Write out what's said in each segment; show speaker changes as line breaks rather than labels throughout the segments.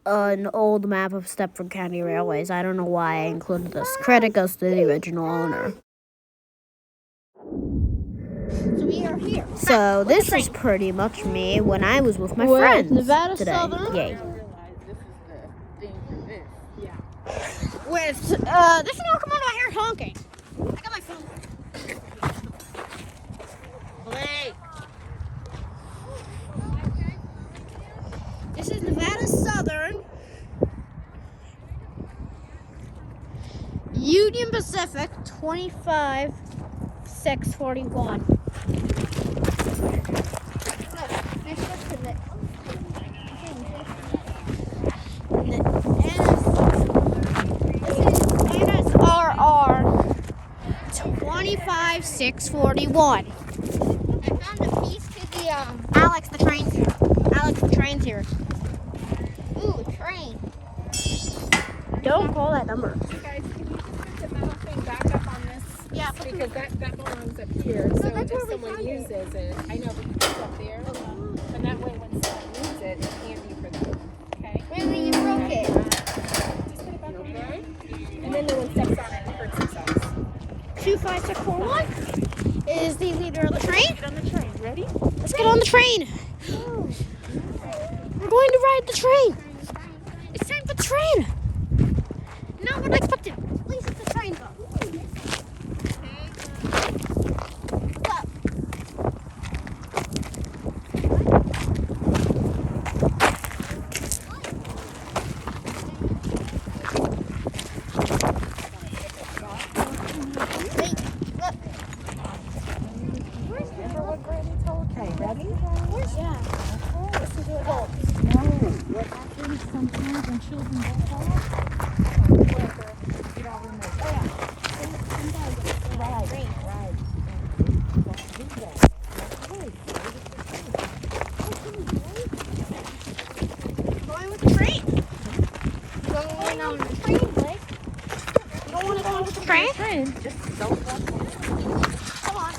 an old map of Stepford County Railways. I don't know why I included this. Credit goes to the original owner.
So we are here.
So this is pretty much me when I was with my friends
Nevada
today.
Southern.
Yay.
With this is now come on out here honking. I got my phone. Wait. This is Nevada Southern. Union Pacific 25641. NSRR 25641. I found a piece to the Alex the train's here. Alex the train's here. Ooh, train. Don't call that number.
Guys, can you just put the metal thing back up on this?
Yeah,
Because that belongs up here. So if someone uses it, I know, but it's up there. And that way when someone uses it, it's handy for them. Okay?
Really, you broke it.
Just put it back on there. And then no one steps on it and hurts themselves.
25641 is the leader of the train.
Get on the train. Ready?
Let's get on the train. We're going to ride the train. It's time for the train. Not what I expected. Please hit the train though.
Okay, ready?
Yeah.
This is what helps. What happens sometimes when children don't fall? Get all removed. Oh, yeah. Right.
Going with the train. Going on the train, Blake. You don't want to go with the train?
Just don't
Come on.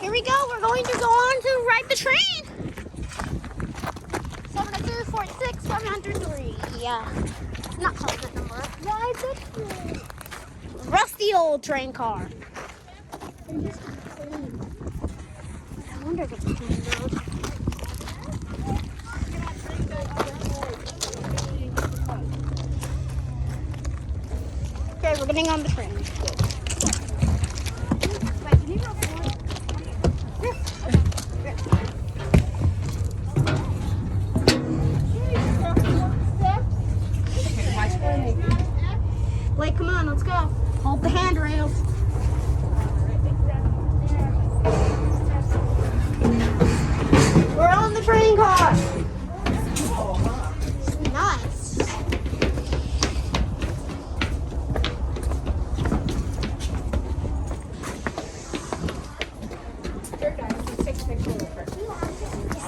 Here we go. We're going to go on to ride the train. 70246 703. Yeah. Not called that number. Ride the train. Rusty old train car. I wonder if it's a train road. Okay, we're getting on the train. Blake, come on, let's go. Hold the handrails. We're on the train car. Nice.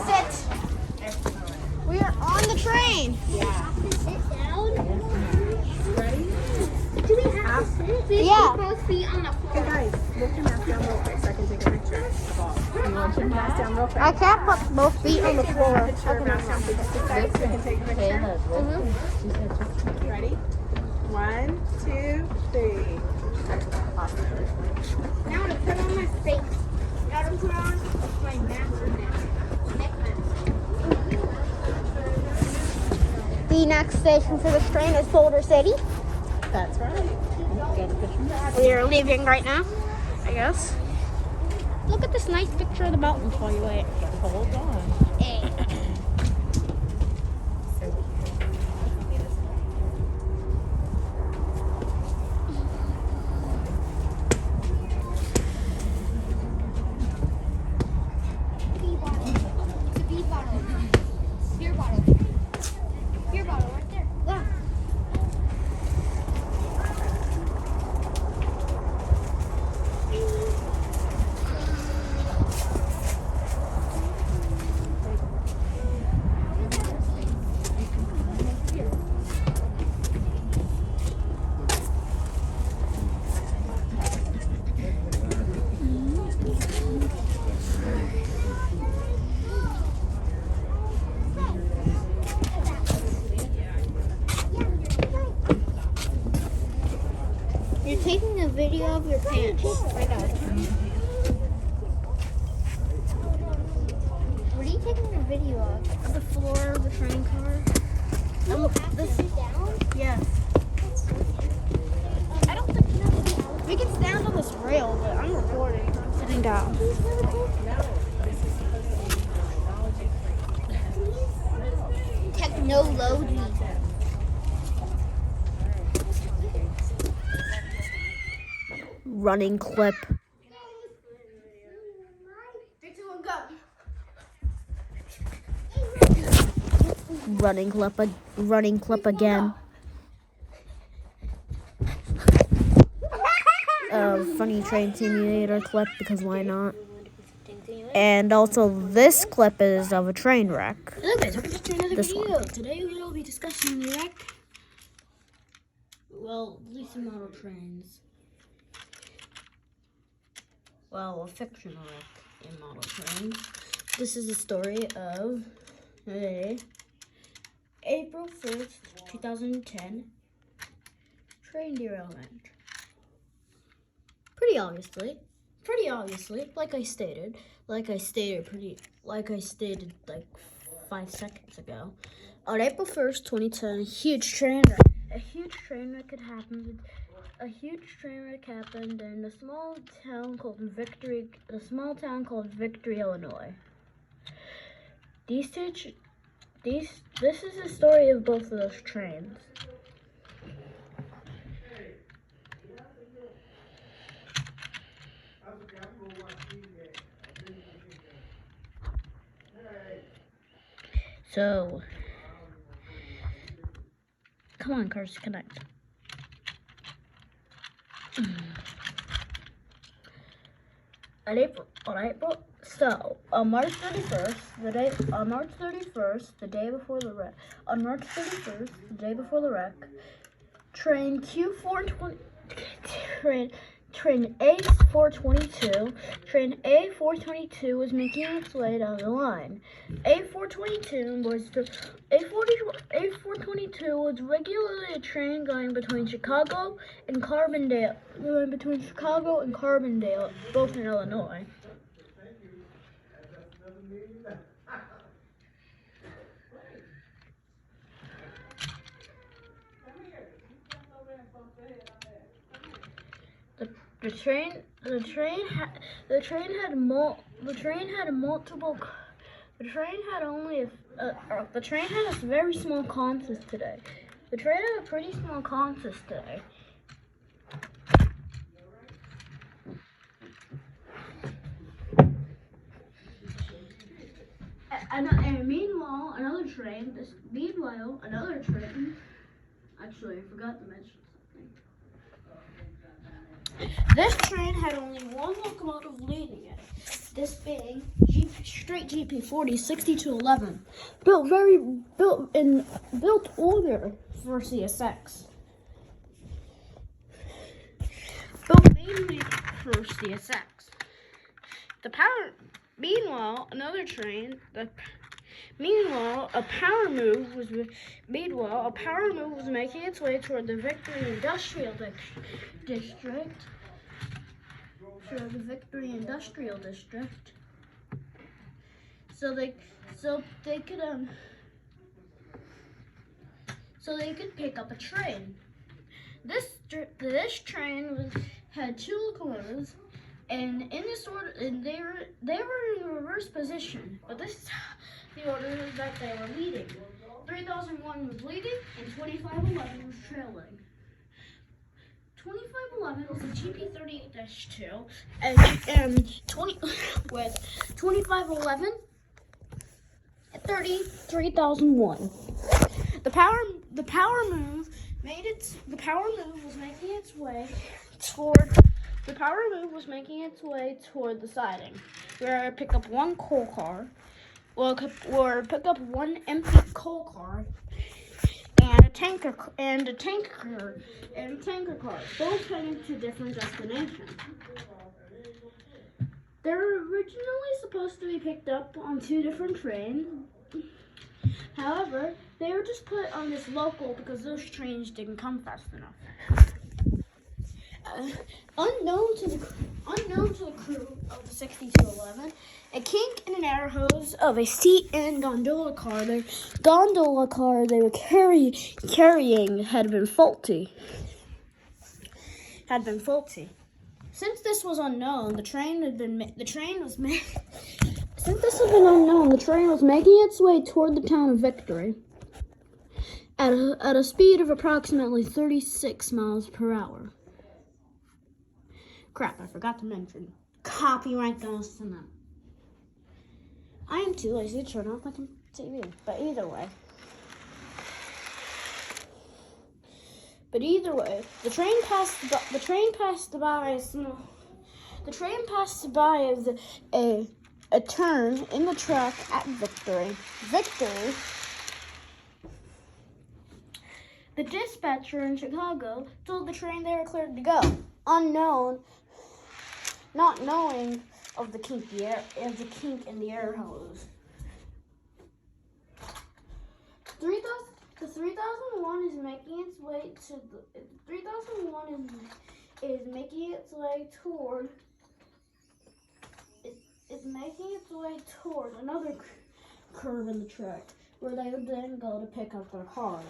Sit. We are on the train.
Yeah.
Sit down.
Ready?
Do we have to sit?
Yeah.
Both feet on the floor.
Okay, guys, lift your mask down real quick so I can take a picture. You want your mask down real quick?
I can't put both feet on the floor.
Put your mask down for just a sec so I can take a picture. Ready? 1, 2, 3.
Now to put on my face. Now to put on my mask. The next station for this train is Boulder City.
That's right.
We are leaving right now, I guess. Look at this nice picture of the mountains while you wait.
Hold on.
Hey. Bee bottle. It's a bee bottle. Beer bottle. Beer bottle right there. Look. taking a video of your pants right now. What are you taking a video of?
The floor of the train car.
This is down?
Yes.
I don't think we can stand on this rail, but I'm recording. I'm sitting down. Technology.
Running clip.
3, 2, 1, go.
Running clip again. Funny train simulator clip, because why not? And also this clip is of a train wreck.
Hello guys, welcome to another
This
video. Today we will be discussing the wreck. Well, at least model trains. Well, a fictional wreck in model trains. This is the story of April 1st, 2010 train derailment. Pretty obviously, like I stated like 5 seconds ago. On April 1st, 2010, a huge train wreck happened. A huge train wreck happened in a small town called Victory, Illinois. This is the story of both of those trains. So, come on, cars, connect. On March 31st, the day before the wreck, train A422 was making its way down the line. A422 was regularly a train going between Chicago and Carbondale, both in Illinois. The train had a very small consist today. The train had a pretty small consist today. And meanwhile, another train. Actually, I forgot to mention something. This train had only one locomotive leading it. This being straight GP40 6211, built older for CSX. Built mainly for CSX. Meanwhile, a power move was making its way toward the Victory Industrial District. So they could pick up a train. This train had 2 locomotives, and in this order, and they were in reverse position. But this is the order that they were leading. 3001 was leading, and 2511 was trailing. 2511 was a GP38-2, and 2511 at 30,001. The power move was making its way toward the siding. Where pick up one coal car, or pick up one empty coal car, and a tanker car, both heading to different destinations. They were originally supposed to be picked up on 2 different trains. However, they were just put on this local because those trains didn't come fast enough. Unknown to the crew of the 6211, a kink in an air hose of a seat and gondola car. The gondola car they were carrying had been faulty. Since this was unknown, the train was making its way toward the town of Victory at a speed of approximately 36 miles per hour. Crap, I forgot to mention. Copyright goes to them. I am too lazy to turn off my TV, but either way, the train passed by a turn in the track at Victory. The dispatcher in Chicago told the train they were cleared to go, not knowing of the kink in the air hose. The 3001 is making its way toward another curve in the track where they would then go to pick up their cars.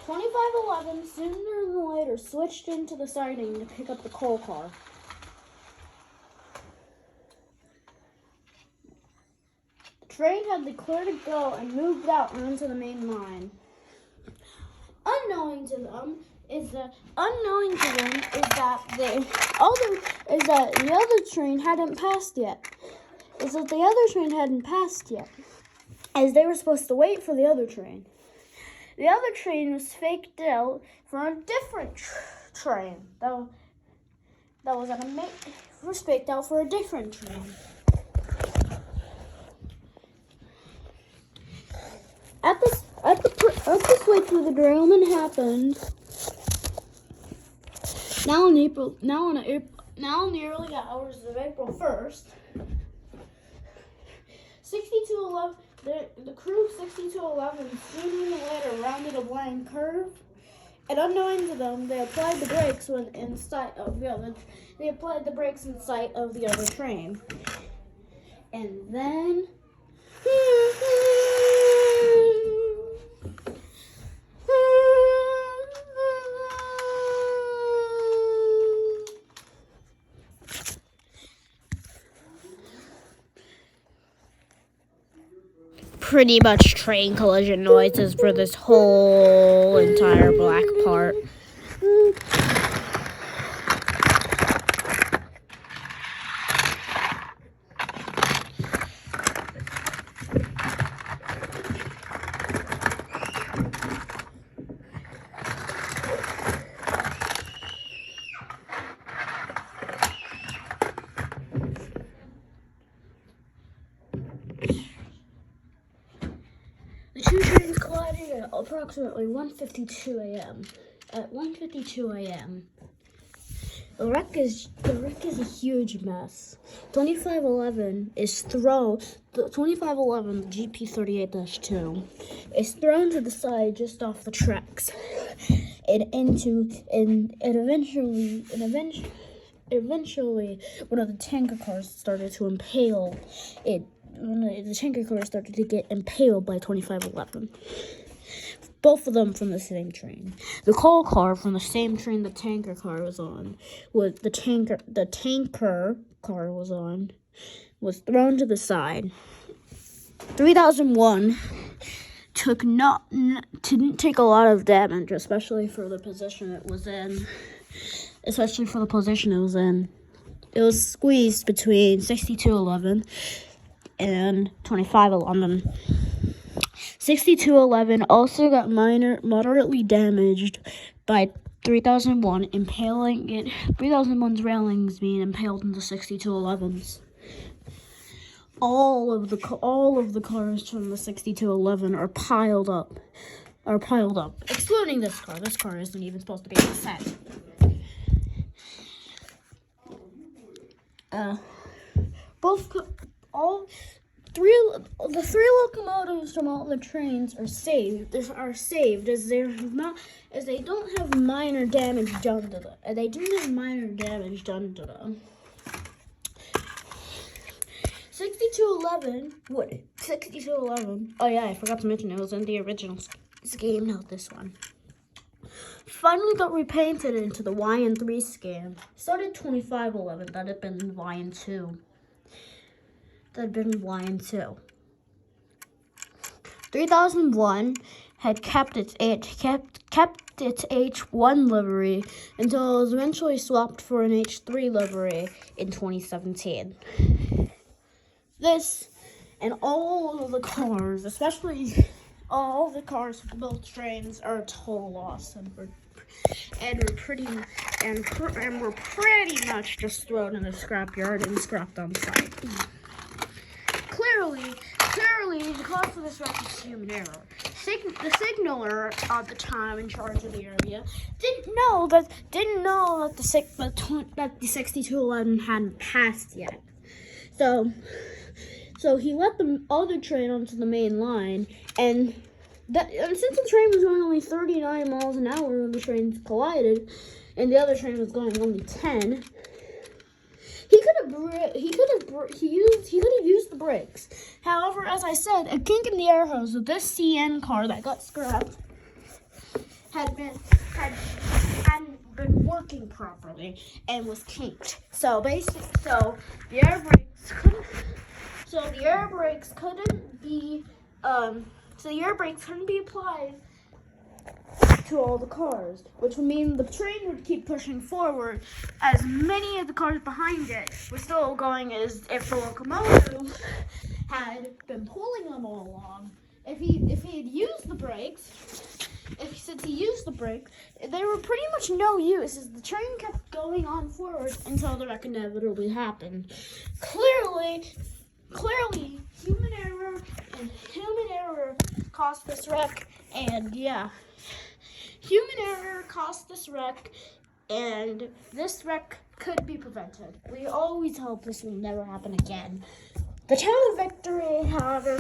2511 sooner than later switched into the siding to pick up the coal car. The train had the clear to go and moved out onto the main line. Unknowing to them is that the other train hadn't passed yet. As they were supposed to wait for the other train. The other train was faked out for a different train. Was faked out for a different train. At this way through the derailment happened. Now in the early hours of April 1st, 6211. The crew of 6211 sooner than later rounded a blind curve, and unknowing to them, they applied the brakes in sight of the other train, and then.
Pretty much train collision noises for this whole entire black part.
The two trains collided at approximately 1:52 a.m. At 1:52 a.m., the wreck is a huge mess. 2511 the GP38-2, is thrown to the side just off the tracks, eventually one of the tanker cars started to impale it. The tanker car started to get impaled by 2511. Both of them from the same train. The coal car from the same train the tanker car was on, was thrown to the side. 3001 didn't take a lot of damage, especially for the position it was in. It was squeezed between 6211 and 2511. 6211 also got moderately damaged by 3001 impaling it. 3001's railings being impaled into 6211's. All of the cars from the 6211 are piled up, excluding this car. This car isn't even supposed to be on the set.
the three locomotives from all the trains are saved. As they don't have minor damage done to them. And they do have minor damage done to them. 6211. What? 6211. Oh yeah, I forgot to mention it was in the original scheme, not this one. Finally got repainted into the YN3 scheme. Started 2511. That had been YN2. 3001 had kept its H1 livery until it was eventually swapped for an H3 livery in 2017. This and all of the cars, especially all the cars for both trains, are a total loss, and we're pretty much just thrown in a scrapyard and scrapped on site. Clearly, the cause of this wreck is human error. The signaler at the time in charge of the area didn't know that the 6211 hadn't passed yet. So he let the other train onto the main line, and since the train was going only 39 miles an hour when the trains collided, and the other train was going only 10, he could have used the brakes. However, as I said, a kink in the air hose of this CN car that got scrapped hadn't been working properly and was kinked. So the air brakes couldn't be applied to all the cars, which would mean the train would keep pushing forward as many of the cars behind it were still going as if the locomotive had been pulling them all along. If he had used the brakes, since he used the brakes, they were pretty much no use as the train kept going on forward until the wreck inevitably happened. Clearly, human error caused this wreck, and yeah. Human error caused this wreck, and this wreck could be prevented. We always hope this will never happen again. The town of Victory, however,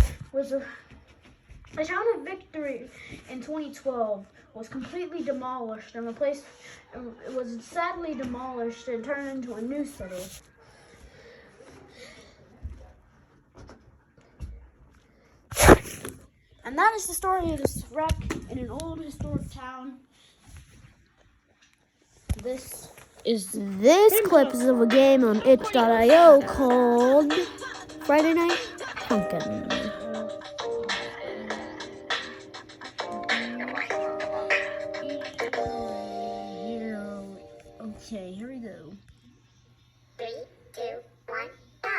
in 2012 was completely demolished and replaced. It was sadly demolished and turned into a new city. And that is the story of this wreck in an old historic town. This clip is of a game on itch.io called Friday Night Funkin'. Okay, here we go.
3, 2, 1, go!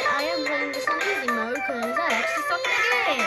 I am playing this on easy mode because I actually suck at the game.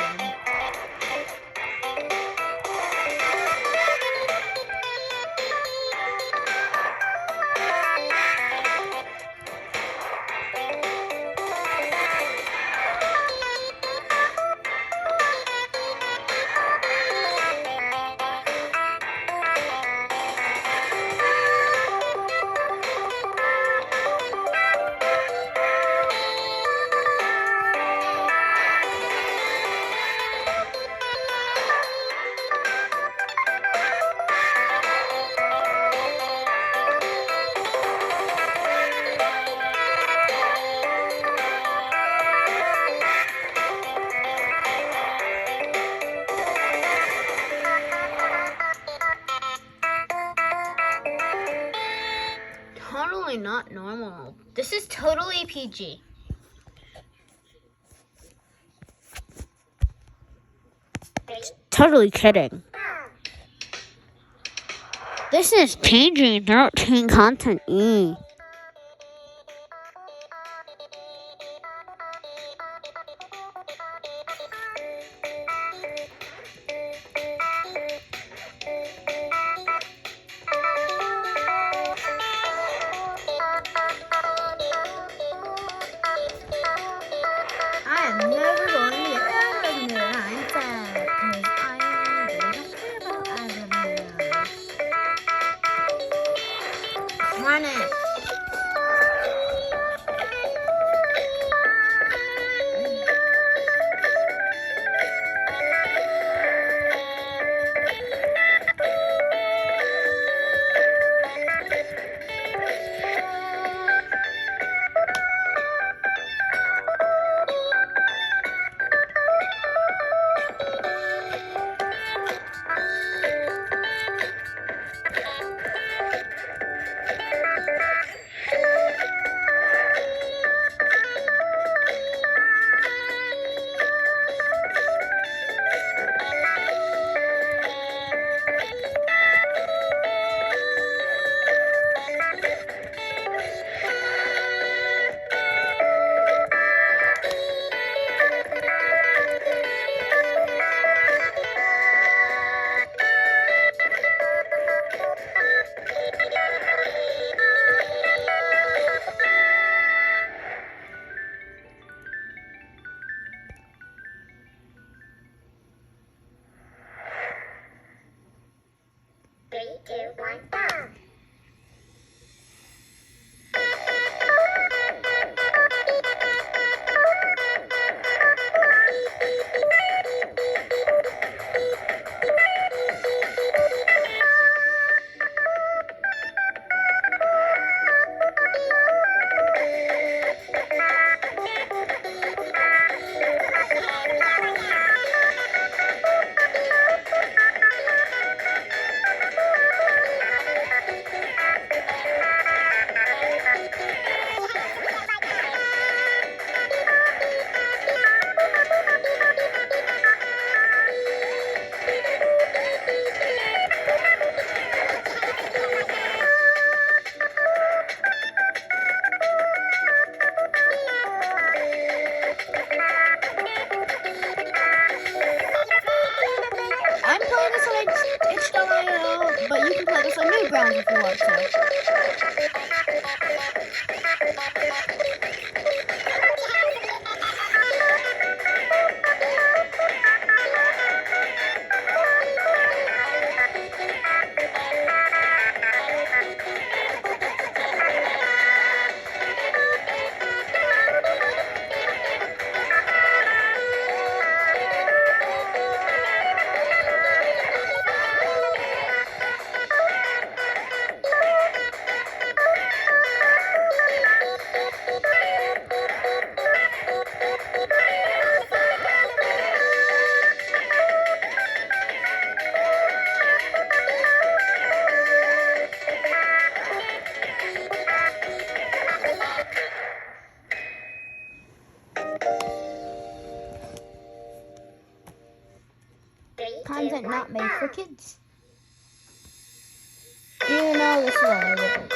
Totally not normal. This is totally PG. Totally kidding. This is PG-13 content E.
1, go.
I'm playing this on itch.io, but you can play this on Newgrounds if you want to. Content not made for kids. You know this is only written.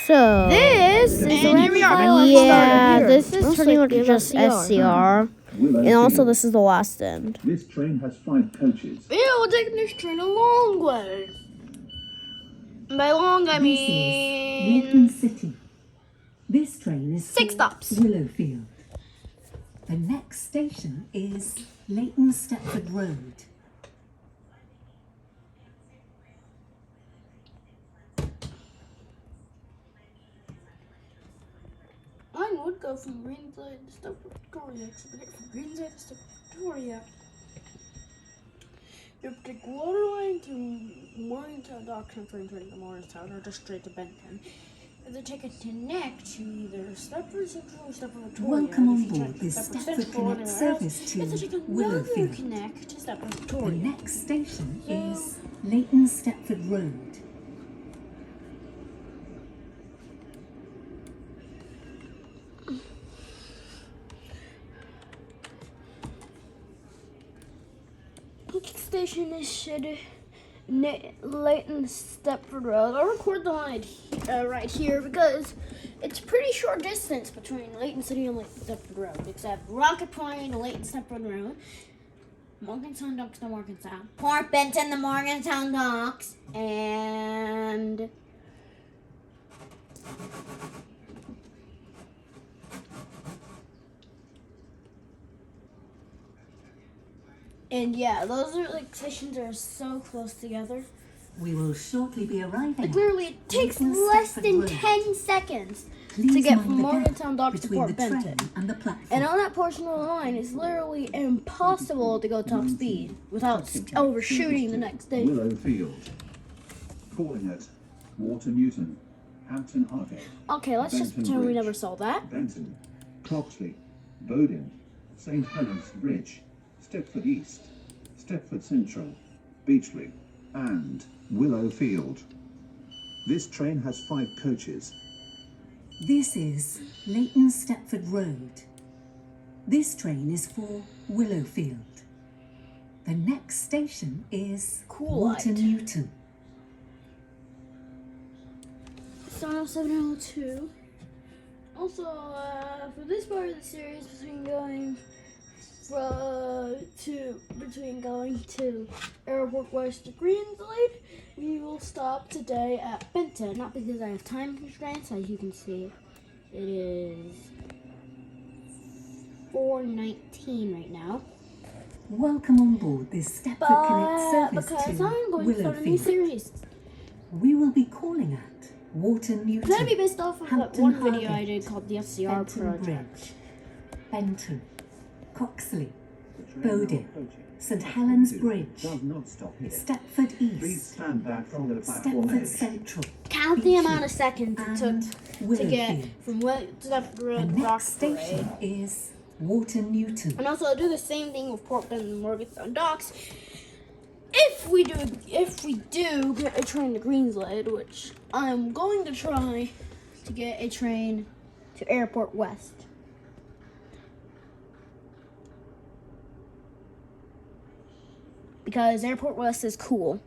So
This is the
here we are.
final
Yeah,
here.
this is
Most
turning
likely
into just SCR.
Willow
And also
Field.
this is the last end.
This train has 5 coaches.
Yeah, we're taking this train a long way. By long, I mean
Walton City. This train is
6
for
stops.
Willowfield. The next station is Leighton Stepford Road.
Mine would go from Greenside to stuff Victoria, except I get from Greenside to stuff Victoria. You have to take water line to Morgantown Docks and train to Morgantown, or just straight to Benton. You have to take a connect to either Stepford Central or Stepford Victoria.
Welcome
And
on
if you
board
check
this
Stepford
Stepford
Central or
Connect
anywhere else,
service
you have to
to
take another
Willowfield.
connect to Stepford
The
Victoria.
next station is Leighton Stepford Road.
Next station is Leighton Stepford Road. I'll record the line right here because it's pretty short distance between Leighton City and Leighton Stepford Road, except Rocket Point to Leighton Stepford Road, Morgantown Docks to Morgantown, Port Benton to Morgantown Docks, and yeah, those are like stations that are so close together.
We will shortly be arriving.
Like literally, it takes
Leighton
less
Stepford
than
Road.
10 seconds
Please
to get
mind
from
the gap
Morgantown Docks to
between
Port
the train
Benton.
and the platform.
And on that portion of the line, it's literally impossible to go top speed without overshooting the next station.
Willow Field. Calling at Water Newton, Hampton Hargate,
Okay, let's just
Benton
pretend we
Bridge.
never saw that.
Benton, Croxley, Bowden, St Helens Bridge, Stepford East, Stepford Central, Beachley, and Willow Field. This train has 5 coaches.
This is Leighton Stepford Road. This train is for Willowfield. The next station is
Cool
Water
light.
Newton.
Start 702. Also, for this part of the series, between going to Airport West to Greenside, we will stop today at Benton. Not because I have time constraints, as you can see. It is 4:19 right now.
Welcome on board this Stepford Connect
But
service
because
to
I'm going to start a new
Willowfield.
series.
We will be calling at Water Newton.
It's going to be based off of that
Hampton
one video I
Hargate,
did called the FCR
Benton
Project.
Bridge, Benton, Coxley,
The train
Bowden,
now approaching
St Helens
Hampton
Bridge,
does not stop here.
Stepford
Please
East,
stand back from the platform
Stepford
edge.
Central,
Count the amount of seconds it
and
took to get
Willowfield.
from Stepford
The
Road to
next
Dock
station
Parade.
is Water Newton.
And also, I'll do the same thing with Port Benton and Morgantown Docks. If we do get a train to Greenside, which I'm going to try to get a train to Airport West. Because Airport West is cool.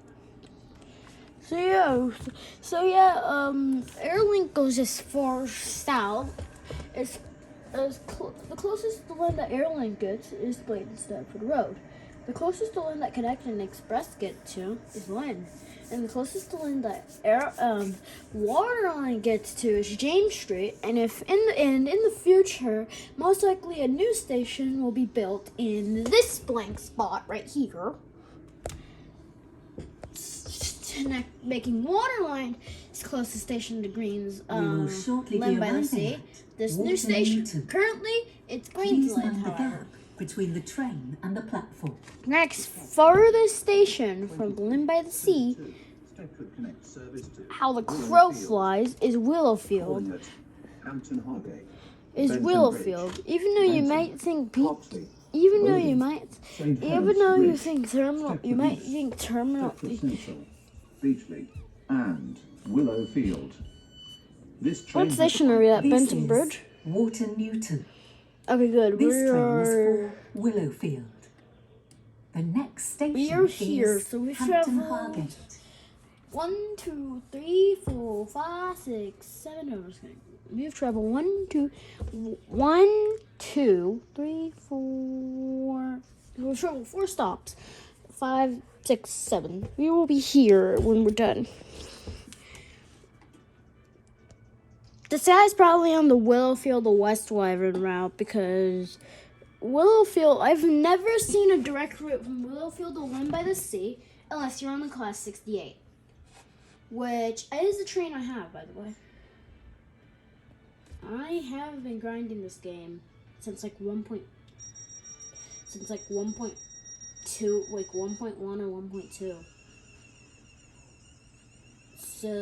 So yeah, Airlink goes as far south as the closest line that Airlink gets is Leighton Stepford Road. The closest line that Connect and Express get to is Lynn. And the closest line that Waterline gets to is James Street. And if in the future, most likely a new station will be built in this blank spot right here, making Waterline its closest station to Greens,
We will shortly be
Lynn by the
arriving
Sea.
at
This new
Water
station,
Newton.
currently, it's
Please
Greensland,
mind the
however.
gap between the train and the platform.
Next farthest station from Lynn by the Sea,
Stepford Connect service to
how the crow
Willowfield.
flies, is Willowfield.
Calling at Hampton Hargate,
Is
Benton
Willowfield.
Bridge,
Even though you
Benton,
might think
Coxley,
even though
Bowden,
you might,
St.
even
Helens
though you
Bridge,
think terminal, you
Stepford
might
East,
think terminal.
Stepford Central, Beachley, and Willowfield. This train
What station are we at?
This
Benton
is
Bridge.
Water Newton.
Okay, good.
This
We
train is
are.
for Willowfield. The next station
We are here,
is
so we
Hampton
travel-
Hargate.
1, 2, 3, 4, 5, 6, 7. I'm just gonna move treble. 1, 2, 3, 4. We'll treble 4 stops. 5, 6, 7. We will be here when we're done. The guy's probably on the Willowfield, the West Wyvern route, because Willowfield, I've never seen a direct route from Willowfield to Lynn by the Sea unless you're on the class 68, which is the train I have, by the way. I have been grinding this game since like 1.2, like 1.1 or 1.2. So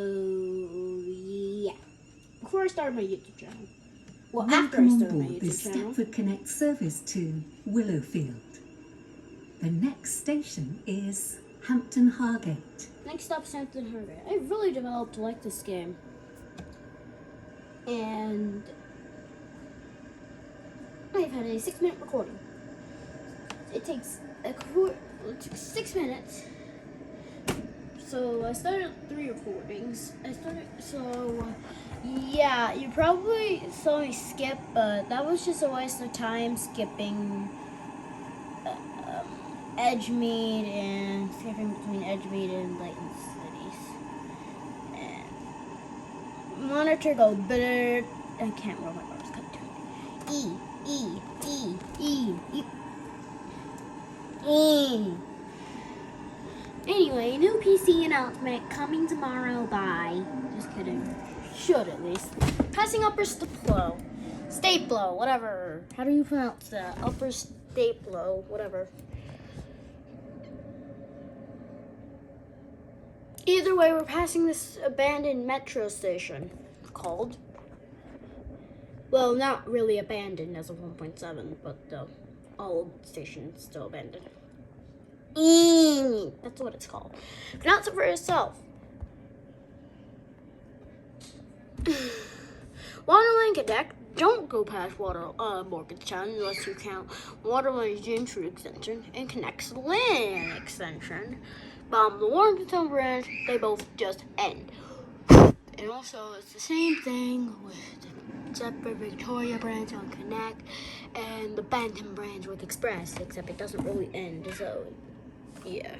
yeah. Before I started my YouTube channel. Well, after I
Welcome on
started my
board the
YouTube channel.
Stepford Connect service to Willowfield. The next station is Hampton Hargate.
Next stop, Hampton Hargate. I really developed to like this game. And I've had a 6-minute recording. It takes 6 minutes. So I started 3 recordings. Yeah, you probably saw me skip, but that was just a waste of time skipping Edgemead and skipping between Edgemead and Layton cities. And monitor go better. I can't roll my bars. Cut to E. Anyway, new PC announcement coming tomorrow. Bye. Just kidding. Should at least. Passing upper staplo, whatever. How do you pronounce that? Upper staplo, whatever. Either way, we're passing this abandoned metro station called. Well, not really abandoned as of 1.7, but the old station is still abandoned. That's what it's called. Pronounce it for yourself. Waterline Connect. Don't go past Morgantown unless you count Waterline's James Street extension and connects Lynn extension. Bomb the Morgantown branch. They both just end. And also, it's the same thing with the separate Victoria branch on Connect and the Bantam branch with Express, except it doesn't really end. So, yeah.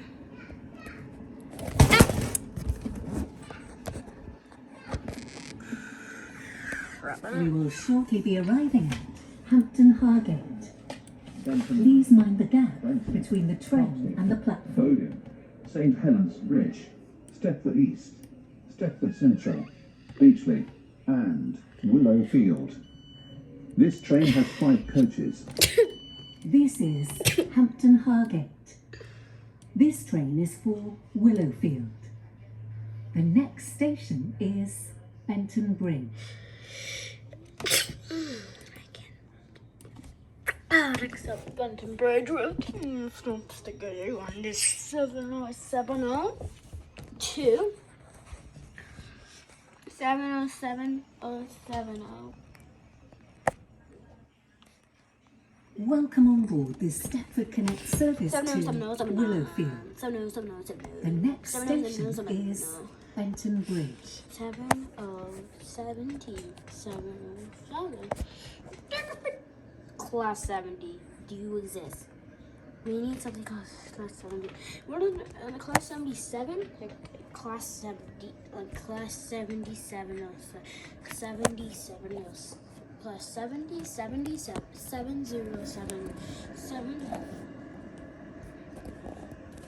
We will shortly be arriving at Hampton Hargate. Please mind the gap between the train and the platform.
Bowden, St. Helens Bridge, Stepford East, Stepford Central, Beachley, and Willowfield. This train has 5 coaches.
This is Hampton Hargate. This train is for Willowfield. The next station is Benton Bridge.
Next up, Benton Bridge Road. Stick it on this 70702. 707070.
Welcome on board this Stepford Connect service to Willowfield. The next station is Benton Bridge.
7070. Class 70. Do you exist? We need something called class 70. What is the class 77? Class 70. Class 77. 77. Plus 70, 77, 707,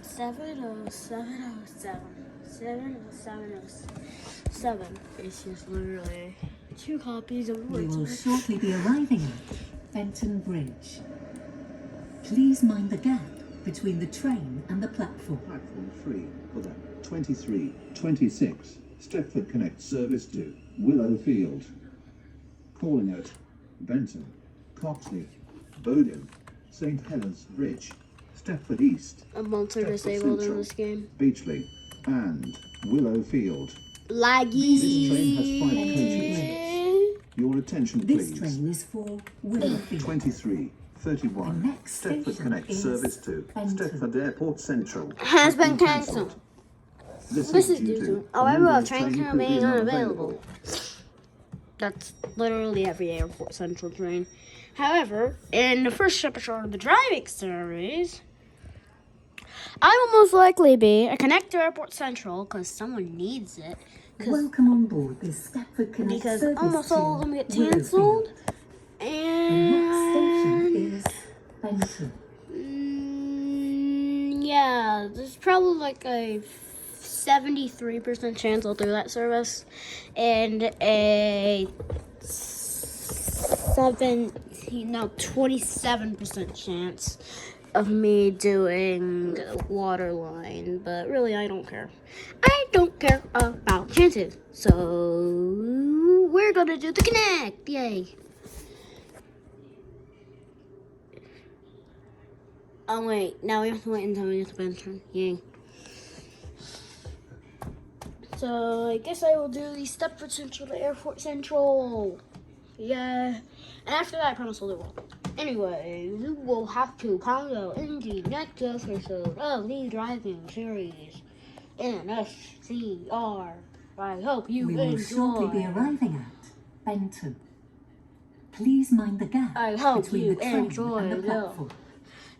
707, 707. It's just literally 2 copies of the
We will
words.
shortly be arriving at Benton Bridge. Please mind the gap between the train and the platform.
Platform 3 for the 2326 Stepford Connect service to Willowfield. Calling at Benton, Coxley, Bowden, St. Helens Bridge, Stepford East,
I'm also disabled in this game.
Beachley, and Willowfield.
Laggy.
This train has 5 coaches. Your attention,
This
please.
train is for Willowfield.
2331
The next
Stepford
station
Connect
is
service to
Benton.
Stepford Airport Central.
Has been cancelled. This is due to a railroad train crew being unavailable. That's literally every airport central train. However, in the first episode of the driving series, I will most likely be a connector airport central because someone needs it.
Welcome on board this Stepford Connect
Because
service
almost all of them get
to Willowfield.
cancelled.
The next station
And
is Benton.
yeah, there's probably like a 73% chance I'll do that service, and a 27% chance of me doing waterline. But really, I don't care. I don't care about chances. So we're gonna do the connect. Yay! Oh wait, now we have to wait until we get to Benton. Yay. So I guess I will do the Stepford Central to Airport Central. Yeah. And after that, I promise I'll do one. Anyway, we will have to pound out in the next episode of the driving series in SCR. I hope you
We will shortly be
enjoy.
arriving at Benton. Please mind the gap
I hope
between
you
the train
enjoy
and the
this.
platform.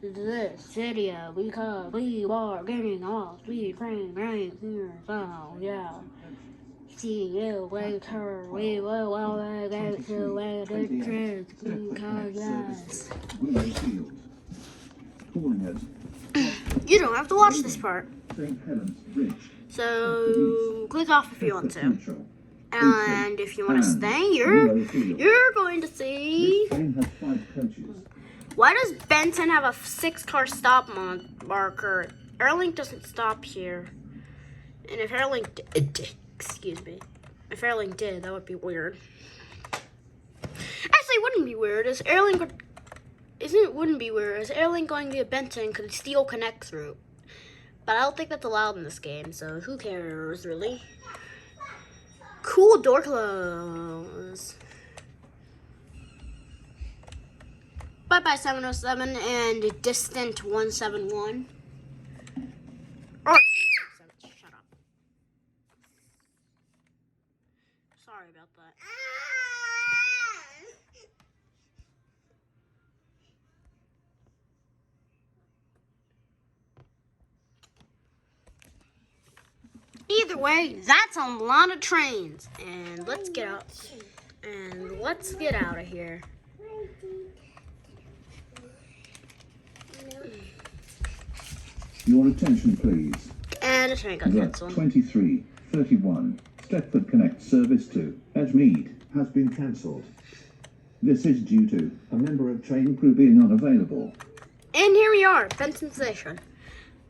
This video because we are getting off the train right here. So yeah. See you later. We will get to where the train because yes.
Willowfield. Calling it
You don't have to watch this part.
St. Helens Bridge.
So click off if you want to.
Central.
And if you want to stay,
Willowfield.
you're going to see.
This train has 5 coaches.
Why does Benton have a 6-car stop marker? Airlink doesn't stop here. And if Airlink if Airlink did, that would be weird. Actually, it wouldn't be weird. Is Airlink going via Benton because it's steel connect through? But I don't think that's allowed in this game, so who cares really? Cool door close. Bye-bye 707 and distant 171. Or shut up. Sorry about that. Either way, that's a lot of trains. And let's get out. And let's get out of here.
Your attention, please.
And the train got
The
cancelled.
2331 Stepford Connect service to Edgemead has been cancelled. This is due to a member of train crew being unavailable.
And here we are, Benton Station.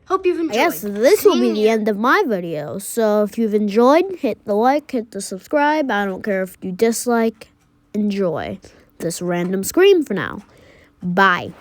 Hope you've enjoyed.
I guess this will be the end of my video. So if you've enjoyed, hit the like, hit the subscribe. I don't care if you dislike. Enjoy this random scream for now. Bye.